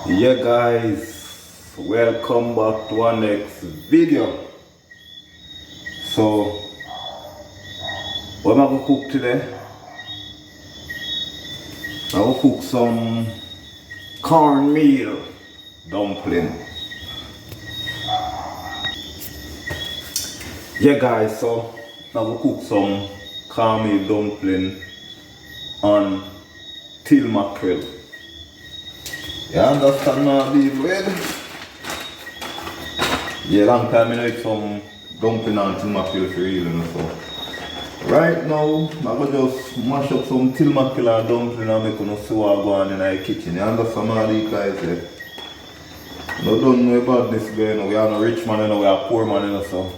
Yeah guys, welcome back to our next video. So what am I gonna cook today? I'm gonna cook some cornmeal dumpling. Yeah guys, so I'm gonna cook some cornmeal dumpling on till mackerel. You understand now, people? Yeah, long time I eat some dumpling and till mackerel for real, you know, so. Right now, I'm gonna just mash up some till mackerel and dumpling and make you see what going on in the kitchen. You understand how these guys say? No don't know about this guy, you know. We are no rich man, you know, we are poor man, you know, so.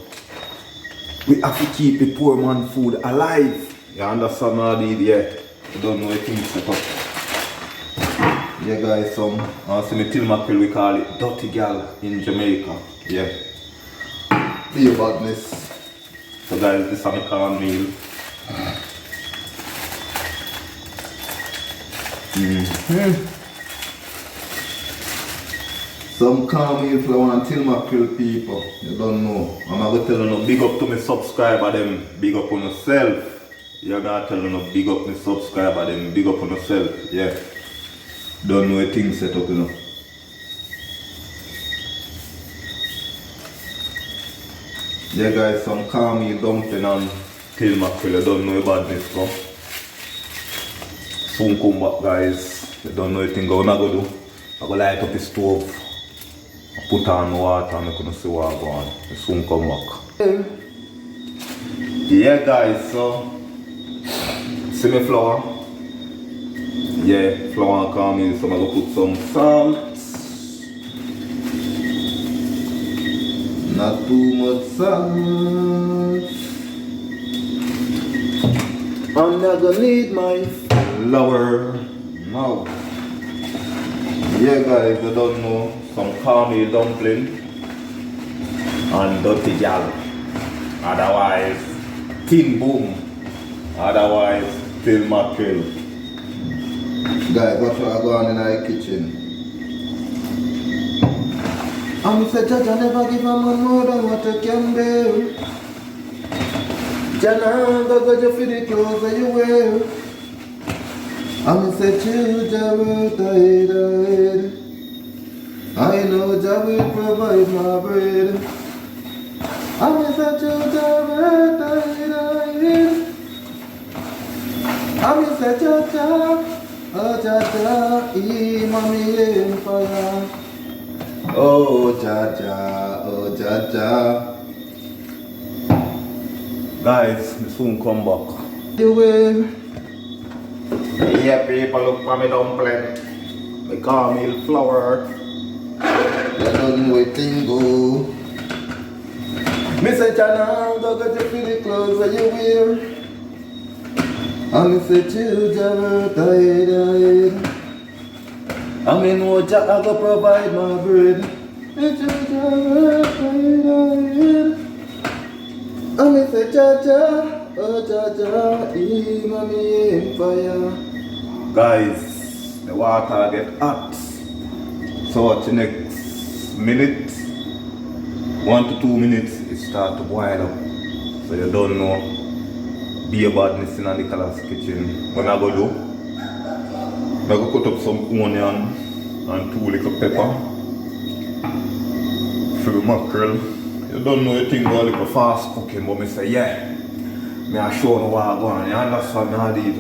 We have to keep the poor man food alive. You understand how these, yeah. You don't know things set up. Yeah guys, see me till mackerel, we call it dirty gal in Jamaica. Yeah. Be a badness. So guys, this is my cornmeal. Some cornmeal flour and till mackerel people. You don't know. I'm not gonna tell you no big up to my subscriber them, big up on yourself. You're gonna tell you no big up my subscriber them, big up on yourself. Yeah. Don't know a thing set up, you know. Yeah guys, some cornmeal dumpling and till mackerel. You don't know about this, so. Soon come back guys. You don't know a thing I'm gonna do. I'm gonna light up the stove. Put on water and I couldn't see what going on. You soon come back. Yeah guys, so see my flour. Yeah, flour and cornmeal, so I'm gonna put some salt. Not too much salt. I'm not gonna need my flour now. Yeah guys, I don't know, some cornmeal dumpling and dirty gal. Otherwise, tin boom. Otherwise, till mackerel. Guys, watch what I go on in our kitchen. And say, Judge, I never give a man more than what I can bear. Jana, go you for the clothes that you wear. And say, Jah will tired. I know Jah will provide my bread. And say, Jah will tired. And say, Jah. Oh Jaja, Imami Empire. Oh Jaja, oh Jaja. Guys, we soon come back. The way. Yeah, people look for me dumpling. Me cornmeal flour. You don't know a thing go. Me say Jana, go get your pretty clothes that you wear. I'm say children tired. I mean no Jah I go provide my bread. Children tired. I say Jah, oh Jah, Imami Empire. Guys, the water get hot. So watch the next minute, 1 to 2 minutes, it start to boil up. So you don't know. Be a badness in the Nicholas kitchen. When I go do, I go cut up some onion and 2 little pepper for the mackerel. You don't know a thing about like fast cooking, but I say yeah. I show you what I go on. You understand me how did?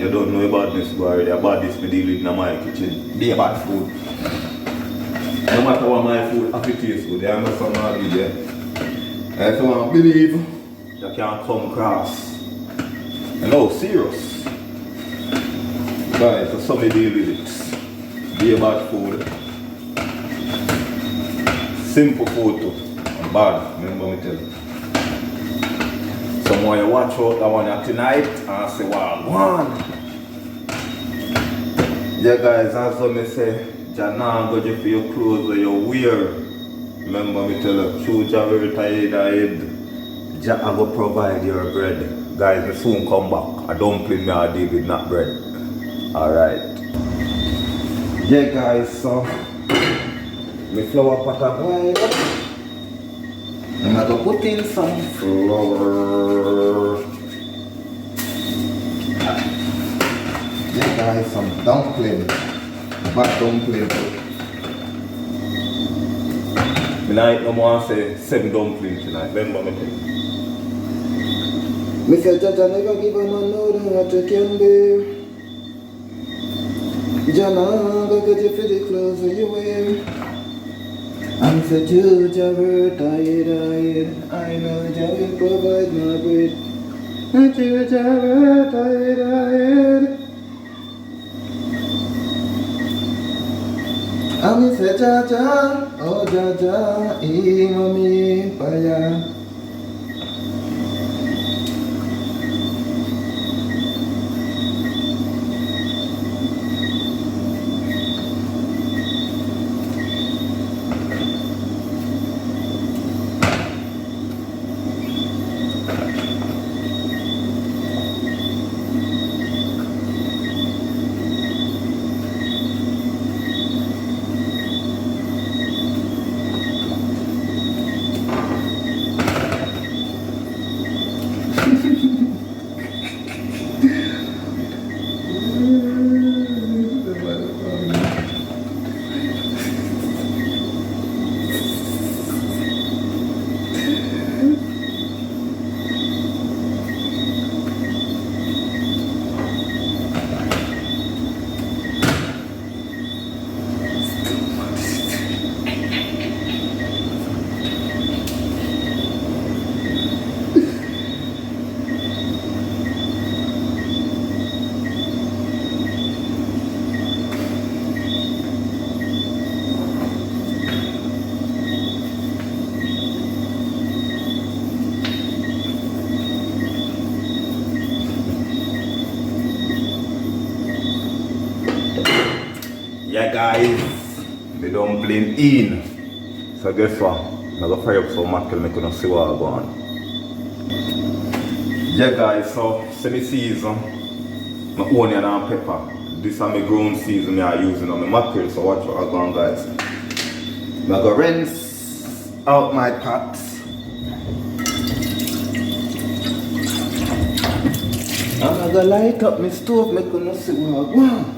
You don't know about this already. About this me deal with in my kitchen. Be a bad food. No matter what my food, if it tastes good, you understand how I did, yeah? If you want to believe, you can come across. No, serious. Guys, so somebody deal with it. Be a bad food. Simple food too. And bad, remember me tell you. So when you watch out that one tonight and say, wow, go on. Yeah guys, as I say, Jana go for your clothes that you wear. Remember me tell you, true Jah will tired head. Jah go provide your bread. Guys, I soon come back. I dumpling me I deal with not bread. Alright. Yeah guys, so my flour pot up boil up. I'm gonna put in some flour. Yeah guys, some dumpling. Back dumpling. Tonight, no more say 7 dumplings tonight. Remember me tell you. Mr. Jaja never give a man more than what you can bear. Jana, go get you for the clothes that you wear. And said, Jaja, we're tired. I know Jaja will provide my bread. And Jaja, we're tired. And he said, Jaja, oh Jaja, mami, paya. Yeah guys, the dumpling in. So guess what? I'm gonna fry up some mackerel, make you see what I go on. Yeah guys, so semi season my onion and pepper. This is my grown season I using on my mackerel, so watch what I go on guys. I'm gonna rinse out my pots. I'm gonna light up my stove, make you see what I go on.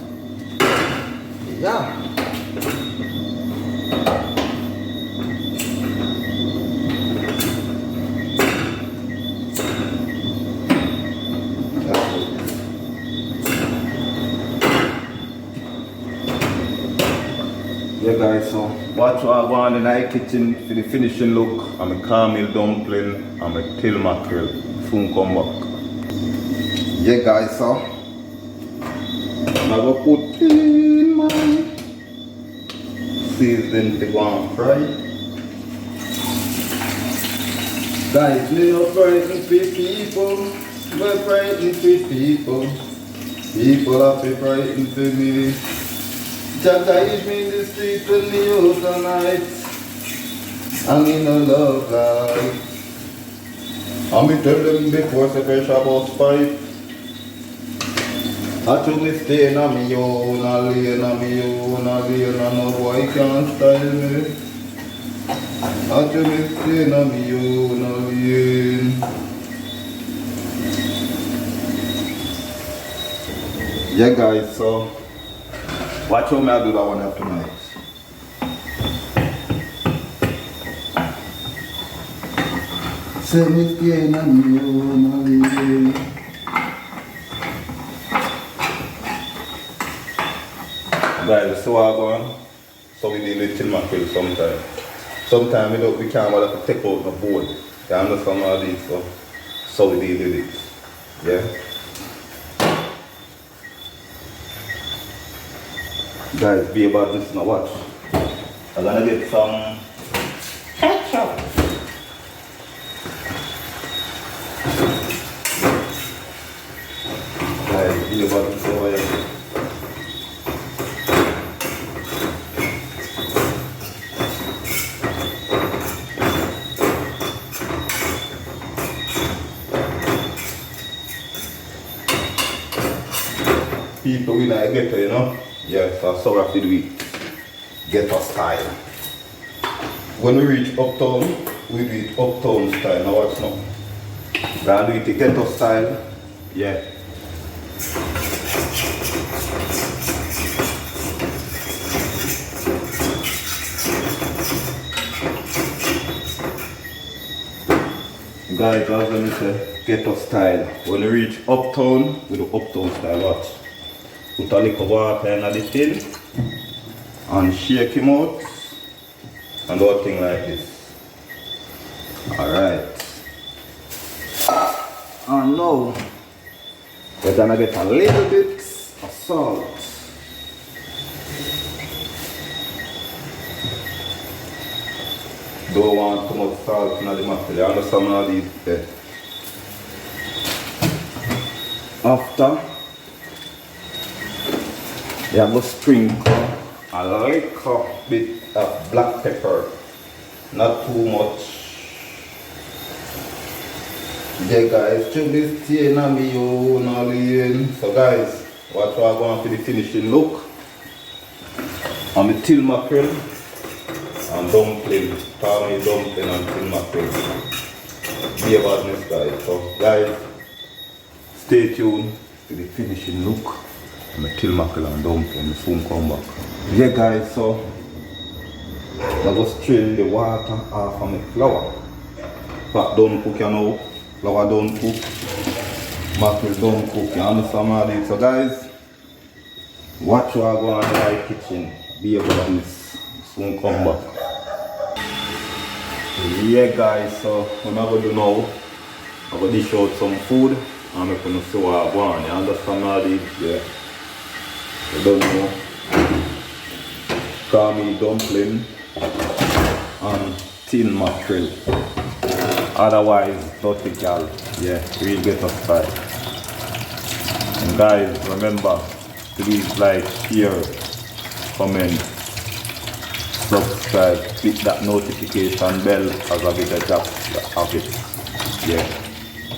Yeah. Yeah guys, so watch what I go on in the kitchen for the finishing look. I'm a cornmeal dumpling, I'm a tail mackerel. Soon come back. Yeah guys, so I'm gonna put in my seasoning to go and fry. Guys, we are frightened for people. We're frightened for people. People are frightened for me. Just guide me in the street when the youth are night. I'm in a love life. And me tell them before the pressure about fight. I told me stay na me own, I lay na me own, I lay na no boy can't style me. I told me stay na me own, I lay. Yeah guys, so watch how me I do that one up tonight. Say me stay na me own, I lay. Guys, so I go on. So we deal with tin mackerel sometimes. Sometimes we can't bother to take out the bone. You understand all these stuff? So we deal with it. Yeah? Guys, be about this now, watch. I'm gonna get some ketchup. Guys, be about this over here. People we like ghetto, you know? Yes, that's so rapid we ghetto style. When we reach uptown, we do it uptown style. Now what's now? We're do it the ghetto style. Yeah. Guys, as when we say ghetto style. When we reach uptown, we do uptown style. Watch. Put a little water in the tin and shake him out and do a thing like this. Alright. And now we're gonna get a little bit of salt. Don't want too much salt in the mackerel. You understand what I did there? After, you have to sprinkle a little bit of black pepper. Not too much. Yeah guys, chubby stay na me yo na lean. So guys, watch what I'm going for the finishing look. On the till mackerel and dumpling. Cornmeal dumpling and till mackerel. Be about this guys. So guys, stay tuned to the finishing look. On the till mackerel and dumpling. We soon come back. Yeah guys, so I go strain the water off of my flour. Fat don't cook you know. Flour don't cook, mackerel don't cook, you understand what I mean? So guys, watch what I go on in my kitchen, be about this, soon come back. Yeah guys, so what I'm going to do now, I'm going to dish out some food and I'm going to see what I go on, you understand what I mean? Yeah, you don't know, cornmeal dumpling and tin mackerel. Otherwise, dirty gal, yeah, we'll get us started. And guys, remember, please like, share, comment, subscribe, click that notification bell as a bit of job, have it. Yeah,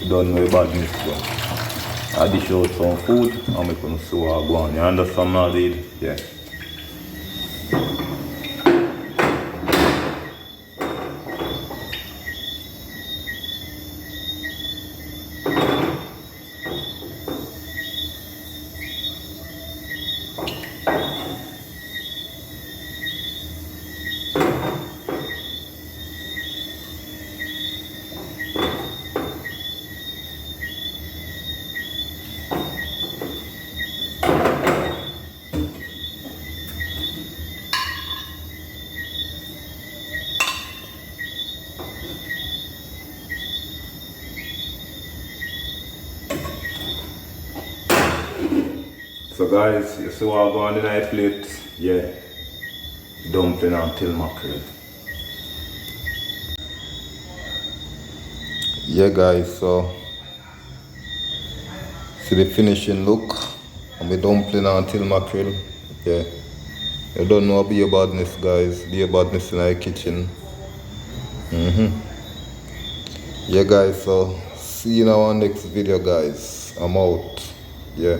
you don't know about this one. I dish out some food, and we can see what I go on. You understand what I did? Yeah. So guys, you see what I go on in my plate? Yeah, dumpling and till mackerel. Yeah guys, so see the finishing look on the dumpling and till mackerel. Yeah, you don't know be a badness guys, be a badness in our kitchen. Yeah guys, so see you in our next video guys. I'm out. Yeah.